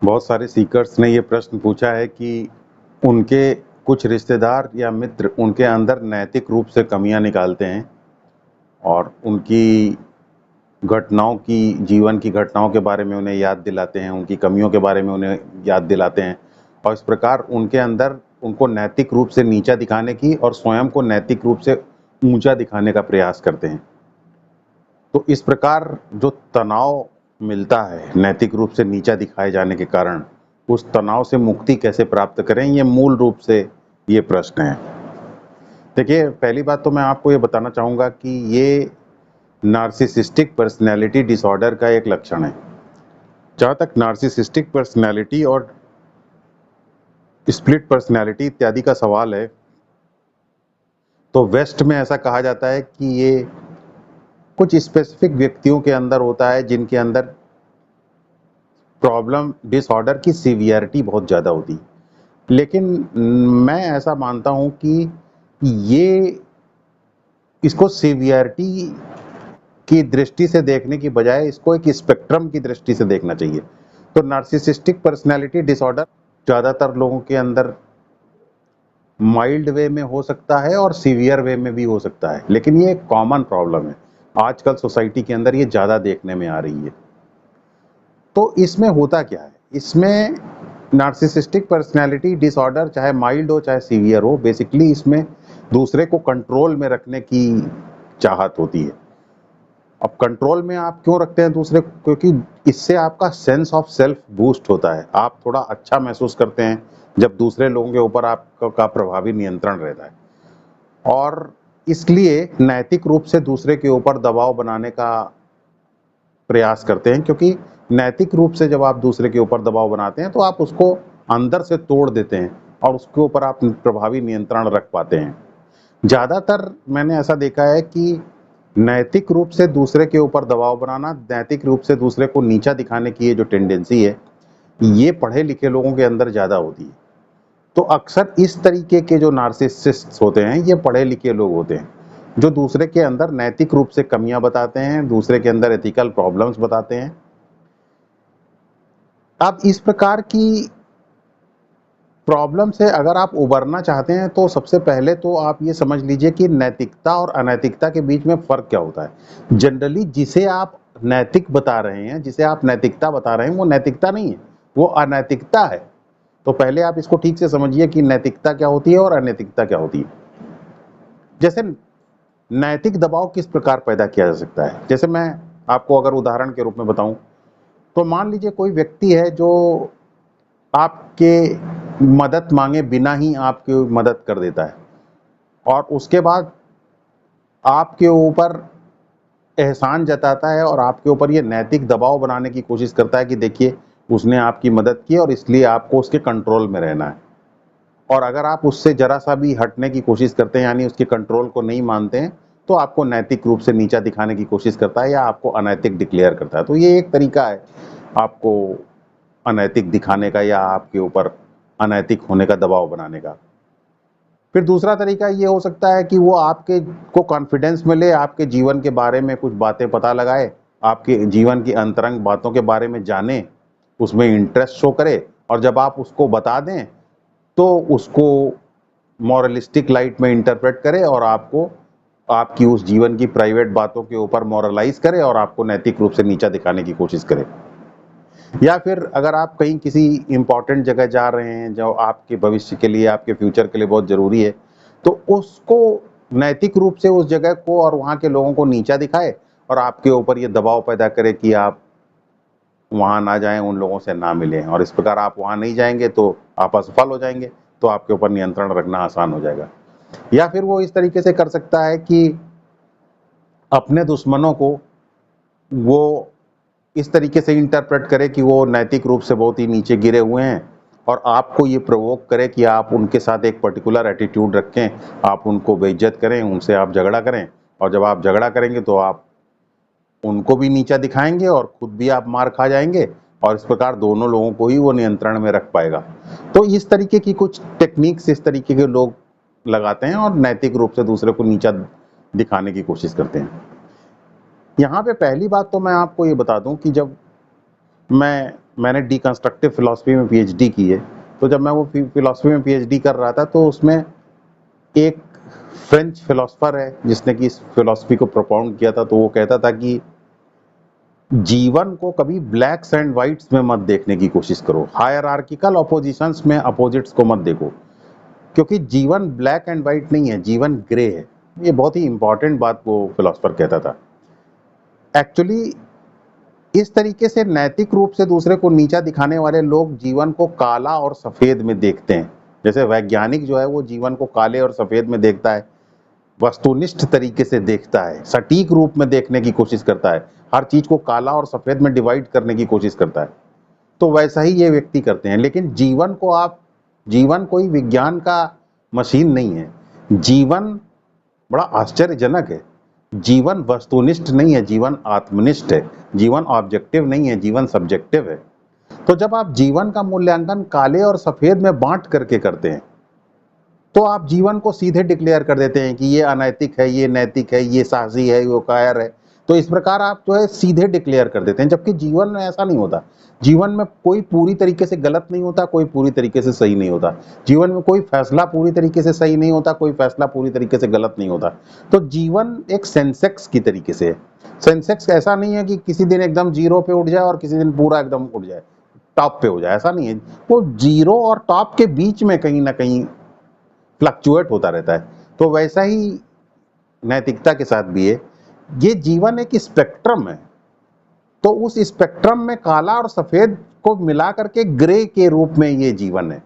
बहुत सारे सीकर्स ने ये प्रश्न पूछा है कि उनके कुछ रिश्तेदार या मित्र उनके अंदर नैतिक रूप से कमियां निकालते हैं और उनकी घटनाओं की जीवन की घटनाओं के बारे में उन्हें याद दिलाते हैं, उनकी कमियों के बारे में उन्हें याद दिलाते हैं और इस प्रकार उनके अंदर उनको नैतिक रूप से नीचा दिखाने की और स्वयं को नैतिक रूप से ऊंचा दिखाने का प्रयास करते हैं। तो इस प्रकार जो तनाव मिलता है नैतिक रूप से नीचा दिखाए जाने के कारण, उस तनाव से मुक्ति कैसे प्राप्त करें, ये मूल रूप से ये प्रश्न है। देखिए, पहली बात तो मैं आपको ये बताना चाहूँगा कि ये नार्सिसिस्टिक पर्सनैलिटी डिसऑर्डर का एक लक्षण है। जहाँ तक नार्सिसिस्टिक पर्सनैलिटी और स्प्लिट पर्सनैलिटी इत्यादि का सवाल है, तो वेस्ट में ऐसा कहा जाता है कि ये कुछ स्पेसिफिक व्यक्तियों के अंदर होता है जिनके अंदर प्रॉब्लम डिसऑर्डर की सीवियरिटी बहुत ज़्यादा होती है। लेकिन मैं ऐसा मानता हूँ कि ये इसको सीवियरिटी की दृष्टि से देखने की बजाय इसको एक स्पेक्ट्रम की दृष्टि से देखना चाहिए। तो नार्सिसिस्टिक पर्सनैलिटी डिसऑर्डर ज़्यादातर लोगों के अंदर माइल्ड वे में हो सकता है और सीवियर वे में भी हो सकता है, लेकिन ये एक कॉमन प्रॉब्लम है। आजकल सोसाइटी के अंदर ये ज़्यादा देखने में आ रही है। तो इसमें होता क्या है, इसमें नार्सिसिस्टिक पर्सनैलिटी डिसऑर्डर चाहे माइल्ड हो चाहे सीवियर हो, बेसिकली इसमें दूसरे को कंट्रोल में रखने की चाहत होती है। अब कंट्रोल में आप क्यों रखते हैं दूसरे को? क्योंकि इससे आपका सेंस ऑफ सेल्फ बूस्ट होता है, आप थोड़ा अच्छा महसूस करते हैं जब दूसरे लोगों के ऊपर आपका प्रभावी नियंत्रण रहता है। और इसलिए नैतिक रूप से दूसरे के ऊपर दबाव बनाने का प्रयास करते हैं, क्योंकि नैतिक रूप से जब आप दूसरे के ऊपर दबाव बनाते हैं तो आप उसको अंदर से तोड़ देते हैं और उसके ऊपर आप प्रभावी नियंत्रण रख पाते हैं। ज़्यादातर मैंने ऐसा देखा है कि नैतिक रूप से दूसरे के ऊपर दबाव बनाना, नैतिक रूप से दूसरे को नीचा दिखाने की ये जो टेंडेंसी है, ये पढ़े लिखे लोगों के अंदर ज़्यादा होती है। तो अक्सर इस तरीके के जो नार्सिसिस्ट्स होते हैं, ये पढ़े लिखे लोग होते हैं, जो दूसरे के अंदर नैतिक रूप से कमियां बताते हैं, दूसरे के अंदर एथिकल प्रॉब्लम्स बताते हैं। अब इस प्रकार की प्रॉब्लम से अगर आप उबरना चाहते हैं तो सबसे पहले तो आप ये समझ लीजिए कि नैतिकता और अनैतिकता के बीच में फ़र्क क्या होता है। जनरली जिसे आप नैतिक बता रहे हैं, जिसे आप नैतिकता बता रहे हैं, वो नैतिकता नहीं है, वो अनैतिकता है। तो पहले आप इसको ठीक से समझिए कि नैतिकता क्या होती है और अनैतिकता क्या होती है। जैसे नैतिक दबाव किस प्रकार पैदा किया जा सकता है, जैसे मैं आपको अगर उदाहरण के रूप में बताऊं, तो मान लीजिए कोई व्यक्ति है जो आपके मदद मांगे बिना ही आपकी मदद कर देता है और उसके बाद आपके ऊपर एहसान जताता है और आपके ऊपर ये नैतिक दबाव बनाने की कोशिश करता है कि देखिए उसने आपकी मदद की और इसलिए आपको उसके कंट्रोल में रहना है। और अगर आप उससे जरा सा भी हटने की कोशिश करते हैं, यानी उसके कंट्रोल को नहीं मानते हैं, तो आपको नैतिक रूप से नीचा दिखाने की कोशिश करता है या आपको अनैतिक डिक्लेयर करता है। तो ये एक तरीका है आपको अनैतिक दिखाने का या आपके ऊपर अनैतिक होने का दबाव बनाने का। फिर दूसरा तरीका ये हो सकता है कि वो आपके को कॉन्फिडेंस मिले, आपके जीवन के बारे में कुछ बातें पता लगाए, आपके जीवन की अंतरंग बातों के बारे में जाने, उसमें इंटरेस्ट शो करे और जब आप उसको बता दें तो उसको मॉरलिस्टिक लाइट में इंटरप्रेट करे और आपको आपकी उस जीवन की प्राइवेट बातों के ऊपर मॉरलाइज करे और आपको नैतिक रूप से नीचा दिखाने की कोशिश करे। या फिर अगर आप कहीं किसी इंपॉर्टेंट जगह जा रहे हैं जो आपके भविष्य के लिए, आपके फ्यूचर के लिए बहुत ज़रूरी है, तो उसको नैतिक रूप से उस जगह को और वहाँ के लोगों को नीचा दिखाए और आपके ऊपर ये दबाव पैदा करे कि आप वहाँ ना जाएं, उन लोगों से ना मिलें, और इस प्रकार आप वहाँ नहीं जाएंगे तो आप असफल हो जाएंगे, तो आपके ऊपर नियंत्रण रखना आसान हो जाएगा। या फिर वो इस तरीके से कर सकता है कि अपने दुश्मनों को वो इस तरीके से इंटरप्रेट करे कि वो नैतिक रूप से बहुत ही नीचे गिरे हुए हैं और आपको ये प्रोवोक करे कि आप उनके साथ एक पर्टिकुलर एटीट्यूड रखें, आप उनको बेइज्जत करें, उनसे आप झगड़ा करें, और जब आप झगड़ा करेंगे तो आप उनको भी नीचा दिखाएंगे और खुद भी आप मार खा जाएंगे, और इस प्रकार दोनों लोगों को ही वो नियंत्रण में रख पाएगा। तो इस तरीके की कुछ टेक्निक्स इस तरीके के लोग लगाते हैं और नैतिक रूप से दूसरे को नीचा दिखाने की कोशिश करते हैं। यहाँ पे पहली बात तो मैं आपको ये बता दूं कि जब मैं मैंने डिकंस्ट्रक्टिव फिलॉसफी में पीएचडी की है। तो जब मैं वो फिलॉसफी में पीएचडी कर रहा था तो उसमें एक फ्रेंच फिलोसोफर है जिसने कि इस फिलॉसफी को प्रोपाउंड किया था। तो वो कहता था कि जीवन को कभी ब्लैक्स एंड व्हाइट्स में मत देखने की कोशिश करो, हायरार्किकल अपोजिशंस में अपोजिट्स को मत देखो, क्योंकि जीवन ब्लैक एंड व्हाइट नहीं है, जीवन ग्रे है। ये बहुत ही इंपॉर्टेंट बात वो फिलोसोफर कहता था। एक्चुअली इस तरीके से नैतिक रूप से दूसरे को नीचा दिखाने वाले लोग जीवन को काला और सफेद में देखते हैं। जैसे वैज्ञानिक जो है वो जीवन को काले और सफेद में देखता है, वस्तुनिष्ठ तरीके से देखता है, सटीक रूप में देखने की कोशिश करता है, हर चीज को काला और सफेद में डिवाइड करने की कोशिश करता है। तो वैसा ही ये व्यक्ति करते हैं। लेकिन जीवन कोई विज्ञान का मशीन नहीं है। जीवन बड़ा आश्चर्यजनक है। जीवन वस्तुनिष्ठ नहीं है, जीवन आत्मनिष्ठ है। जीवन ऑब्जेक्टिव नहीं है, जीवन सब्जेक्टिव है। तो जब आप जीवन का मूल्यांकन काले और सफेद में बांट करके करते हैं तो आप जीवन को सीधे डिक्लेयर कर देते हैं कि ये अनैतिक है, ये नैतिक है, ये साहसी है, वो कायर है। तो इस प्रकार आप जो है सीधे डिक्लेयर कर देते हैं, जबकि जीवन में ऐसा नहीं होता। जीवन में कोई पूरी तरीके से गलत नहीं होता, कोई पूरी तरीके से सही नहीं होता। जीवन में कोई फैसला पूरी तरीके से सही नहीं होता, कोई फैसला पूरी तरीके से गलत नहीं होता। तो जीवन एक सेंसेक्स की तरीके से है। सेंसेक्स ऐसा नहीं है कि किसी दिन एकदम जीरो पे उठ जाए और किसी दिन पूरा एकदम उठ जाए, टॉप पे हो जाए, ऐसा नहीं है। वो जीरो और टॉप के बीच में कहीं ना कहीं फ्लक्चुएट होता रहता है। तो वैसा ही नैतिकता के साथ भी है। ये जीवन एक स्पेक्ट्रम है। तो उस स्पेक्ट्रम में काला और सफेद को मिला करके ग्रे के रूप में ये जीवन है।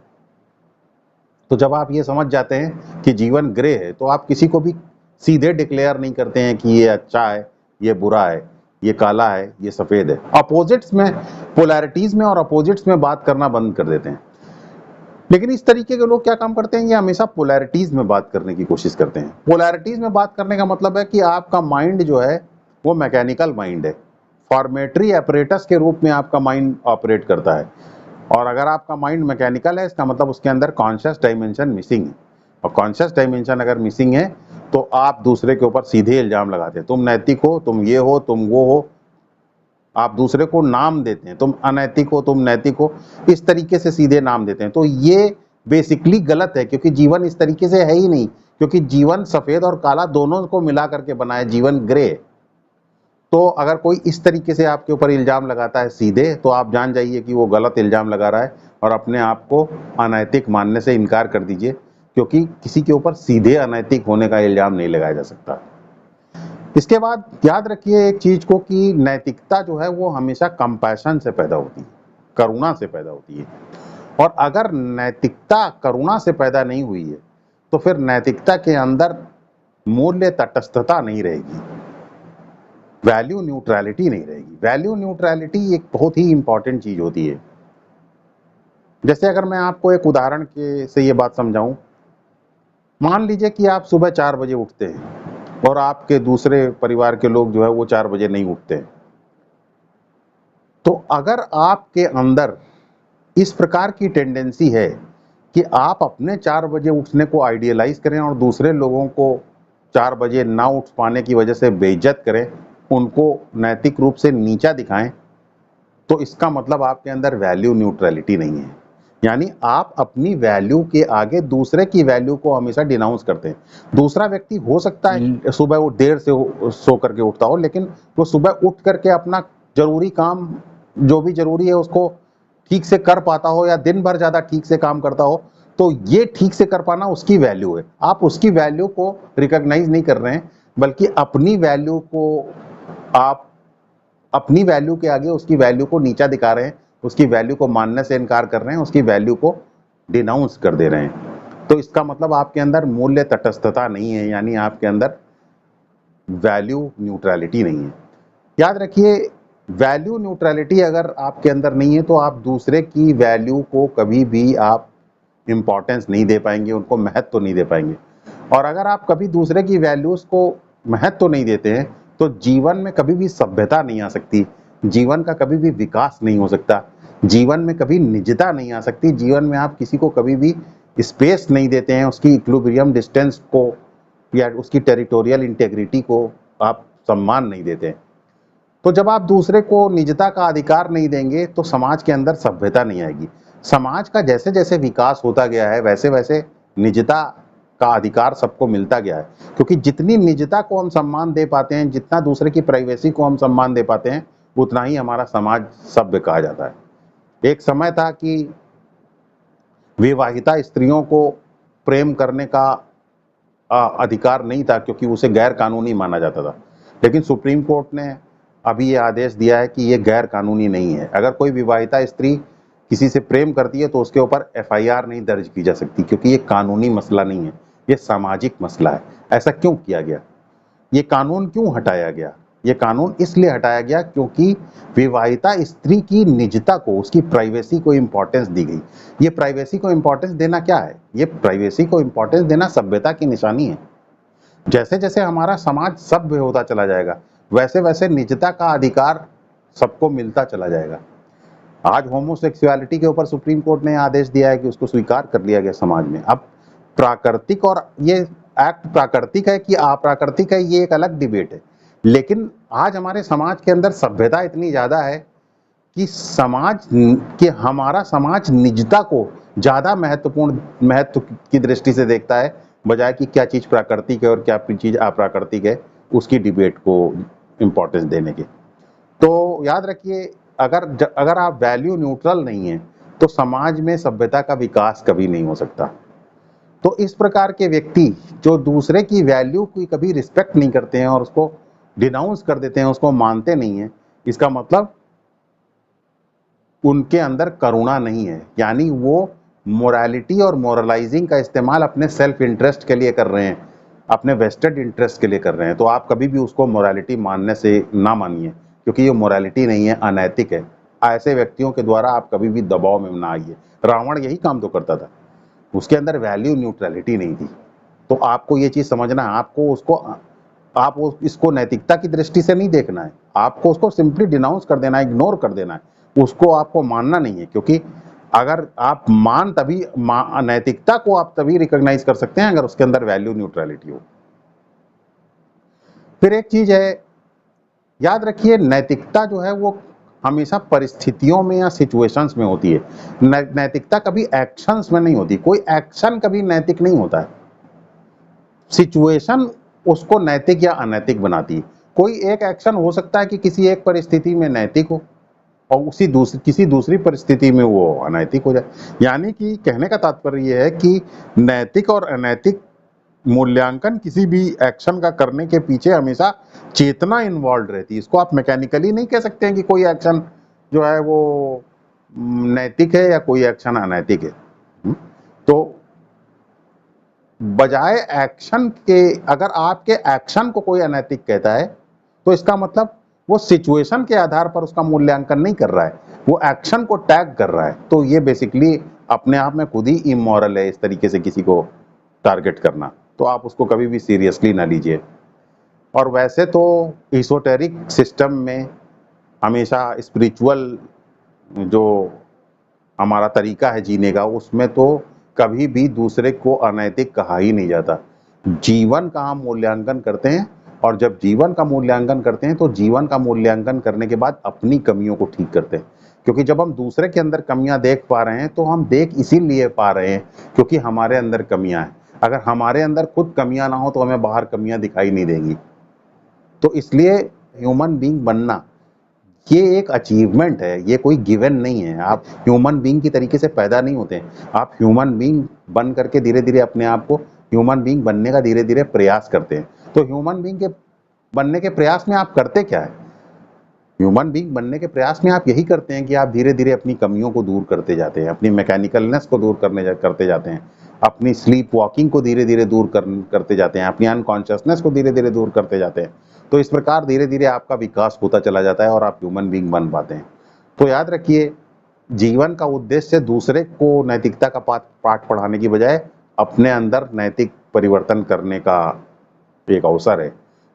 तो जब आप ये समझ जाते हैं कि जीवन ग्रे है तो आप किसी को भी सीधे डिक्लेयर नहीं करते हैं कि ये अच्छा है, ये बुरा है, ये काला है, ये सफेद है। अपोजिट्स में, पोलैरिटीज में और अपोजिट्स में बात करना बंद कर देते हैं। लेकिन इस तरीके के लोग क्या काम करते हैं, ये हमेशा पोलैरिटीज में बात करने की कोशिश करते हैं। पोलैरिटीज में बात करने का मतलब है कि आपका माइंड जो है वो मैकेनिकल माइंड है, फॉर्मेटरी एपरेटस के रूप में आपका माइंड ऑपरेट करता है। और अगर आपका माइंड मैकेनिकल है इसका मतलब उसके अंदर कॉन्शियस डायमेंशन मिसिंग है। और कॉन्शियस डायमेंशन अगर मिसिंग है तो आप दूसरे के ऊपर सीधे इल्जाम लगाते हैं, तुम नैतिक हो, तुम ये हो, तुम वो हो। आप दूसरे को नाम देते हैं, तुम अनैतिक हो, तुम नैतिक हो, इस तरीके से सीधे नाम देते हैं। तो ये बेसिकली गलत है, क्योंकि जीवन इस तरीके से है ही नहीं। क्योंकि जीवन सफेद और काला दोनों को मिला करके बना है, जीवन ग्रे। तो अगर कोई इस तरीके से आपके ऊपर इल्जाम लगाता है सीधे, तो आप जान जाइए कि वो गलत इल्जाम लगा रहा है और अपने आप को अनैतिक मानने से इनकार कर दीजिए, क्योंकि किसी के ऊपर सीधे अनैतिक होने का इल्जाम नहीं लगाया जा सकता। इसके बाद याद रखिए एक चीज को कि नैतिकता जो है वो हमेशा कंपैशन से पैदा होती है, करुणा से पैदा होती है। और अगर नैतिकता करुणा से पैदा नहीं हुई है तो फिर नैतिकता के अंदर मूल्य तटस्थता नहीं रहेगी, वैल्यू न्यूट्रलिटी नहीं रहेगी। वैल्यू न्यूट्रलिटी एक बहुत ही इंपॉर्टेंट चीज होती है। जैसे अगर मैं आपको एक उदाहरण के से ये बात समझाऊं, मान लीजिए कि आप सुबह 4 बजे उठते हैं और आपके दूसरे परिवार के लोग जो है वो 4 बजे नहीं उठते हैं। तो अगर आपके अंदर इस प्रकार की टेंडेंसी है कि आप अपने 4 बजे उठने को आइडियलाइज करें और दूसरे लोगों को 4 बजे ना उठ पाने की वजह से बेइज्जत करें, उनको नैतिक रूप से नीचा दिखाएं, तो इसका मतलब आपके अंदर वैल्यू न्यूट्रलिटी नहीं है। यानी आप अपनी वैल्यू के आगे दूसरे की वैल्यू को हमेशा डिनाउंस करते हैं। दूसरा व्यक्ति हो सकता है सुबह वो देर से सो करके उठता हो, लेकिन वो सुबह उठ करके अपना जरूरी काम जो भी जरूरी है उसको ठीक से कर पाता हो, या दिन भर ज्यादा ठीक से काम करता हो, तो ये ठीक से कर पाना उसकी वैल्यू है। आप उसकी वैल्यू को रिकॉग्नाइज नहीं कर रहे हैं, बल्कि अपनी वैल्यू को आप अपनी वैल्यू के आगे उसकी वैल्यू को नीचा दिखा रहे हैं, उसकी वैल्यू को मानने से इनकार कर रहे हैं, उसकी वैल्यू को डिनाउंस कर दे रहे हैं। तो इसका मतलब आपके अंदर मूल्य तटस्थता नहीं है, यानी आपके अंदर वैल्यू न्यूट्रलिटी नहीं है। याद रखिए, वैल्यू न्यूट्रलिटी अगर आपके अंदर नहीं है तो आप दूसरे की वैल्यू को कभी भी आप इंपॉर्टेंस नहीं दे पाएंगे, उनको महत्व नहीं दे पाएंगे। और अगर आप कभी दूसरे की वैल्यूज को महत्व नहीं देते हैं तो जीवन में कभी भी सभ्यता नहीं आ सकती, जीवन का कभी भी विकास नहीं हो सकता, जीवन में कभी निजता नहीं आ सकती। जीवन में आप किसी को कभी भी स्पेस नहीं देते हैं, उसकी इक्विलिब्रियम डिस्टेंस को या उसकी टेरिटोरियल इंटेग्रिटी को आप सम्मान नहीं देते हैं। तो जब आप दूसरे को निजता का अधिकार नहीं देंगे तो समाज के अंदर सभ्यता नहीं आएगी। समाज का जैसे जैसे विकास होता गया है वैसे वैसे निजता का अधिकार सबको मिलता गया है, क्योंकि जितनी निजता को हम सम्मान दे पाते हैं, जितना दूसरे की प्राइवेसी को हम सम्मान दे पाते हैं, उतना ही हमारा समाज सभ्य कहा जाता है। एक समय था कि विवाहिता स्त्रियों को प्रेम करने का अधिकार नहीं था, क्योंकि उसे गैर कानूनी माना जाता था। लेकिन सुप्रीम कोर्ट ने अभी ये आदेश दिया है कि ये गैर कानूनी नहीं है। अगर कोई विवाहिता स्त्री किसी से प्रेम करती है तो उसके ऊपर एफआईआर नहीं दर्ज की जा सकती, क्योंकि ये कानूनी मसला नहीं है, ये सामाजिक मसला है। ऐसा क्यों किया गया? ये कानून क्यों हटाया गया? ये कानून इसलिए हटाया गया क्योंकि विवाहिता स्त्री की निजता को, उसकी प्राइवेसी को इम्पोर्टेंस दी गई। ये प्राइवेसी को इम्पोर्टेंस देना क्या है? ये प्राइवेसी को इम्पोर्टेंस देना सभ्यता की निशानी है। जैसे जैसे हमारा समाज सभ्य होता चला जाएगा वैसे वैसे निजता का अधिकार सबको मिलता चला जाएगा। आज होमोसेक्सुअलिटी के ऊपर सुप्रीम कोर्ट ने आदेश दिया है कि उसको स्वीकार कर लिया गया समाज में। अब प्राकृतिक और ये एक्ट प्राकृतिक है कि अप्राकृतिक है, ये एक अलग डिबेट है। लेकिन आज हमारे समाज के अंदर सभ्यता इतनी ज्यादा है कि हमारा समाज निजता को ज्यादा महत्व की दृष्टि से देखता है, बजाय कि क्या चीज प्राकृतिक है और क्या चीज अप्राकृतिक है उसकी डिबेट को इम्पोर्टेंस देने के। तो याद रखिए, अगर आप वैल्यू न्यूट्रल नहीं है तो समाज में सभ्यता का विकास कभी नहीं हो सकता। तो इस प्रकार के व्यक्ति जो दूसरे की वैल्यू की कभी रिस्पेक्ट नहीं करते हैं और उसको डिनाउंस कर देते हैं, उसको मानते नहीं है, इसका मतलब उनके अंदर करुणा नहीं है। यानी वो मोरालिटी और मोरलाइजिंग का इस्तेमाल अपने सेल्फ इंटरेस्ट के लिए कर रहे हैं, अपने वेस्टेड इंटरेस्ट के लिए कर रहे हैं। तो आप कभी भी उसको मोरालिटी मानने से ना मानिए, क्योंकि ये मोरालिटी नहीं है, अनैतिक है। ऐसे व्यक्तियों के द्वारा आप कभी भी दबाव में ना आइए। रावण यही काम तो करता था, उसके अंदर वैल्यू न्यूट्रलिटी नहीं थी। तो आपको ये चीज समझना है, आपको इसको नैतिकता की दृष्टि से नहीं देखना है, आपको उसको सिंपली डिनाउंस कर देना है, इग्नोर कर देना है, उसको आपको मानना नहीं है। क्योंकि अगर आप नैतिकता को आप तभी रिकॉग्नाइज कर सकते हैं अगर उसके अंदर वैल्यू न्यूट्रलिटी हो। फिर एक चीज है, याद रखिए, नैतिकता जो है वो हमेशा परिस्थितियों में या सिचुएशंस में होती है। नैतिकता कभी एक्शंस में नहीं होती। कोई एक्शन कभी नैतिक नहीं होता है, सिचुएशन उसको नैतिक या अनैतिक बनाती है। कोई एक एक्शन हो सकता है कि किसी एक परिस्थिति में नैतिक हो और किसी दूसरी परिस्थिति में वो अनैतिक हो जाए। यानी कि कहने का तात्पर्य यह है कि नैतिक और अनैतिक मूल्यांकन किसी भी एक्शन का करने के पीछे हमेशा चेतना इन्वॉल्व रहती है। इसको आप मैकेनिकली नहीं कह सकते हैं कि कोई एक्शन जो है वो नैतिक है या कोई एक्शन अनैतिक है। तो बजाय एक्शन के, अगर आपके एक्शन को कोई अनैतिक कहता है तो इसका मतलब वो सिचुएशन के आधार पर उसका मूल्यांकन नहीं कर रहा है, वो एक्शन को टैग कर रहा है। तो ये बेसिकली अपने आप में खुद ही इमोरल है, इस तरीके से किसी को टारगेट करना। तो आप उसको कभी भी सीरियसली ना लीजिए। और वैसे तो इsoteric सिस्टम में हमेशा स्पिरिचुअल जो हमारा तरीका है जीने का, उसमें तो कभी भी दूसरे को अनैतिक कहा ही नहीं जाता। जीवन का हम मूल्यांकन करते हैं, और जब जीवन का मूल्यांकन करते हैं तो जीवन का मूल्यांकन करने के बाद अपनी कमियों को ठीक करते हैं। क्योंकि जब हम दूसरे के अंदर कमियां देख पा रहे हैं तो हम देख इसीलिए पा रहे हैं क्योंकि हमारे अंदर कमियां हैं। अगर हमारे अंदर खुद कमियां ना हो तो हमें बाहर कमियां दिखाई नहीं देंगी। तो इसलिए ह्यूमन बीइंग बनना ये एक अचीवमेंट है, ये कोई गिवन नहीं है। आप ह्यूमन बीइंग की तरीके से पैदा नहीं होते हैं, आप ह्यूमन बीइंग बन करके धीरे धीरे अपने आप को ह्यूमन बीइंग बनने का धीरे धीरे प्रयास करते हैं। तो ह्यूमन बीइंग के बनने के प्रयास में आप करते क्या है? ह्यूमन बीइंग बनने के प्रयास में आप यही करते हैं कि आप धीरे धीरे अपनी कमियों को दूर करते जाते हैं, अपनी मैकेनिकलनेस को दूर करते जाते हैं, अपनी स्लीप वॉकिंग को धीरे धीरे दूर करते जाते हैं, अपनी अनकॉन्शियसनेस को धीरे धीरे दूर करते जाते हैं। तो इस प्रकार धीरे धीरे आपका विकास होता चला जाता है और आप ह्यूमन बीइंग बन पाते हैं। तो याद रखिए, जीवन का उद्देश्य दूसरे को नैतिकता का पाठ पढ़ाने की बजाय अपने अंदर नैतिक परिवर्तन करने का एक अवसर है।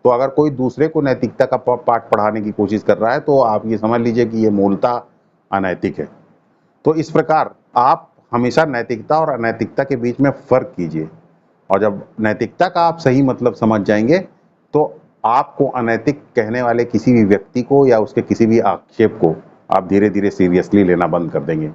तो अगर कोई दूसरे को नैतिकता का पाठ पढ़ाने की कोशिश कर रहा है तो आप ये समझ लीजिए कि ये मूलतः अनैतिक है। तो इस प्रकार आप हमेशा नैतिकता और अनैतिकता के बीच में फर्क कीजिए, और जब नैतिकता का आप सही मतलब समझ जाएंगे तो आपको अनैतिक कहने वाले किसी भी व्यक्ति को या उसके किसी भी आक्षेप को आप धीरे-धीरे सीरियसली लेना बंद कर देंगे।